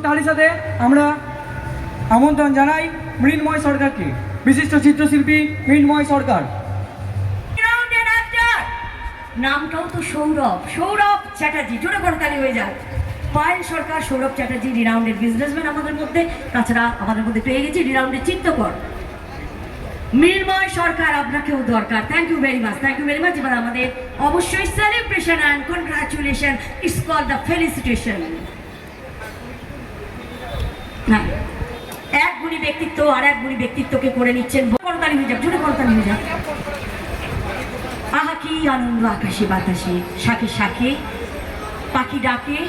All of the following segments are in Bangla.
তারই সাথে আমরা আমন্ত্রণ জানাই মৃন্ময় সরকারকে, বিশিষ্ট চিত্রশিল্পী মৃন্ময় সরকার। নামটাও তো সৌরভ, সৌরভ চ্যাটার্জি, জোরে করতালি হয়ে যায়। পায়েল সরকার, সৌরভ চ্যাটার্জি রিনাউন্ডেড বিজনেসম্যান আমাদের মধ্যে, তাছাড়া আমাদের মধ্যে পেয়ে গেছি রিনাউন্ডেড চিত্রকর মৃন্ময় সরকার, আপনাকেও দরকার। Thank you very much, thank you very much. এবার আমাদের অবশ্যই celebration and congratulation, it's call the felicitation. হ্যাঁ, এক গুণী ব্যক্তিত্ব আর এক গুণী ব্যক্তিত্বকে করে নিচ্ছেন। করতালি হয়ে যাক, জোরে করতালি হয়ে যাক। আহা কি আনন্দ আকাশে বাতাসে, শাকে শাকে পাখি ডাকে,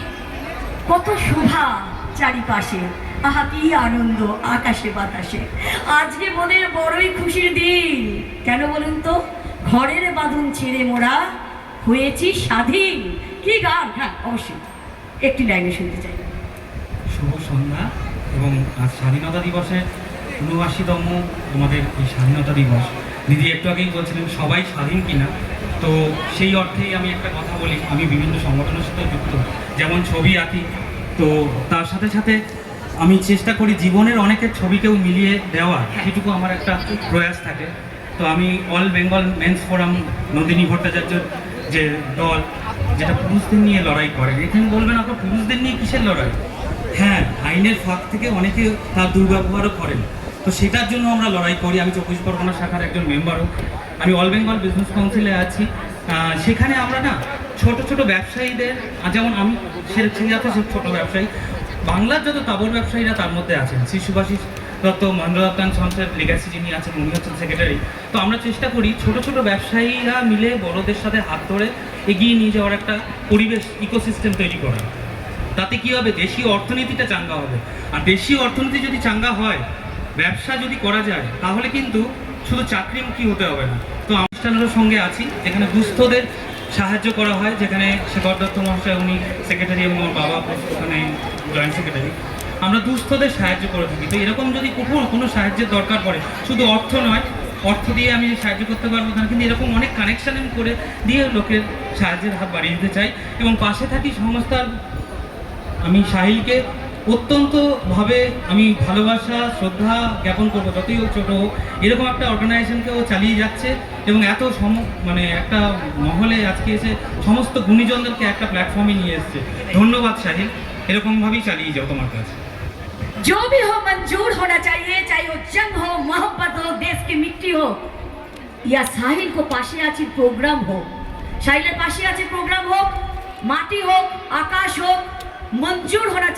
কত শোভা চারিপাশে। আহা কি আনন্দ আকাশে বাতাসে। আজকে মনের বড়ই খুশির দিন। কেন বলুন তো? ঘরের বাঁধন ছেড়ে মোরা হয়েছি স্বাধীন। কি গান! হ্যাঁ, অবশ্যই একটি লাইনে শুনতে চাই। শুভ সন্ধ্যা। এবং আজ স্বাধীনতা দিবসের ৭৯তম আমাদের এই স্বাধীনতা দিবস। দিদি একটু আগেই বলছিলেন সবাই স্বাধীন কিনা, তো সেই অর্থেই আমি একটা কথা বলি। আমি বিভিন্ন সংগঠনের সাথে যুক্ত, যেমন ছবি আঁকি, তো তার সাথে সাথে আমি চেষ্টা করি জীবনের অনেকের ছবিকেও মিলিয়ে দেওয়া, সেটুকু আমার একটা প্রয়াস থাকে। তো আমি all Bengal men's forum Nandini ভট্টাচার্যের যে দল, যেটা পুরুষদের নিয়ে লড়াই করে, এখানে বলবেন আপনার পুরুষদের নিয়ে কিসের লড়াই? হ্যাঁ, আইনের ফাঁক থেকে অনেকে তার দুর্ব্যবহারও করেন, তো সেটার জন্য আমরা লড়াই করি। আমি ২৪ পরগনা শাখার একজন মেম্বারও, আমি অল বেঙ্গল বিজনেস কাউন্সিলে আছি। সেখানে আমরা না ছোট ছোট ব্যবসায়ীদের, যেমন আমি সেরকম আছে সব ছোটো ব্যবসায়ী, বাংলার যত তাবর ব্যবসায়ীরা তার মধ্যে আছেন। শ্রী সুভাষিস দত্ত মহেন্দ্র দত্তান সংস্থার লিগাসি যিনি আছেন, উনি হচ্ছেন সেক্রেটারি। তো আমরা চেষ্টা করি ছোট ছোট ব্যবসায়ীরা মিলে বড়দের সাথে হাত ধরে এগিয়ে নিয়ে যাওয়ার একটা পরিবেশ, ইকোসিস্টেম তৈরি করা। তাতে কী হবে? দেশীয় অর্থনীতিটা চাঙ্গা হবে। আর দেশীয় অর্থনীতি যদি চাঙ্গা হয়, ব্যবসা যদি করা যায়, তাহলে কিন্তু শুধু চাকরিমুখী হতে হবে না। তো অনুষ্ঠানেরও সঙ্গে আছি, যেখানে দুস্থদের সাহায্য করা হয়, যেখানে শেখর দত্ত মহাশয় উনি সেক্রেটারি এবং আমার বাবা ওখানে জয়েন্ট সেক্রেটারি। আমরা দুস্থদের সাহায্য করে থাকি। তো এরকম যদি কোনো সাহায্যের দরকার পড়ে, শুধু অর্থ নয়, অর্থ দিয়ে আমি সাহায্য করতে পারবো না, কিন্তু এরকম অনেক কানেকশান করে দিয়ে লোকের সাহায্যের হাত বাড়িয়ে দিতে চাই এবং পাশে থাকি সংস্থার। আমি সাহিলকে অত্যন্তভাবে আমি ভালোবাসা শ্রদ্ধা জ্ঞাপন করবো, যতই ও ছোটো হোক। এরকম একটা অর্গানাইজেশনকে ও চালিয়ে যাচ্ছে এবং এত মানে একটা মহলে আজকে এসে সমস্ত গুণীজনদেরকে একটা প্ল্যাটফর্মে নিয়ে এসছে। ধন্যবাদ সাহিল, এরকমভাবেই চালিয়ে যাও তোমার কাছে। जो भी हो मंजूर होना चाहिए, चाहे वो जंग हो, मोहब्बत हो, देश की मिट्टी हो, या साहिल को पाशे आछि प्रोग्राम हो, साहिलेर पाशे आछि प्रोग्राम हो, माटी हो, आकाश हो, मंजूर होना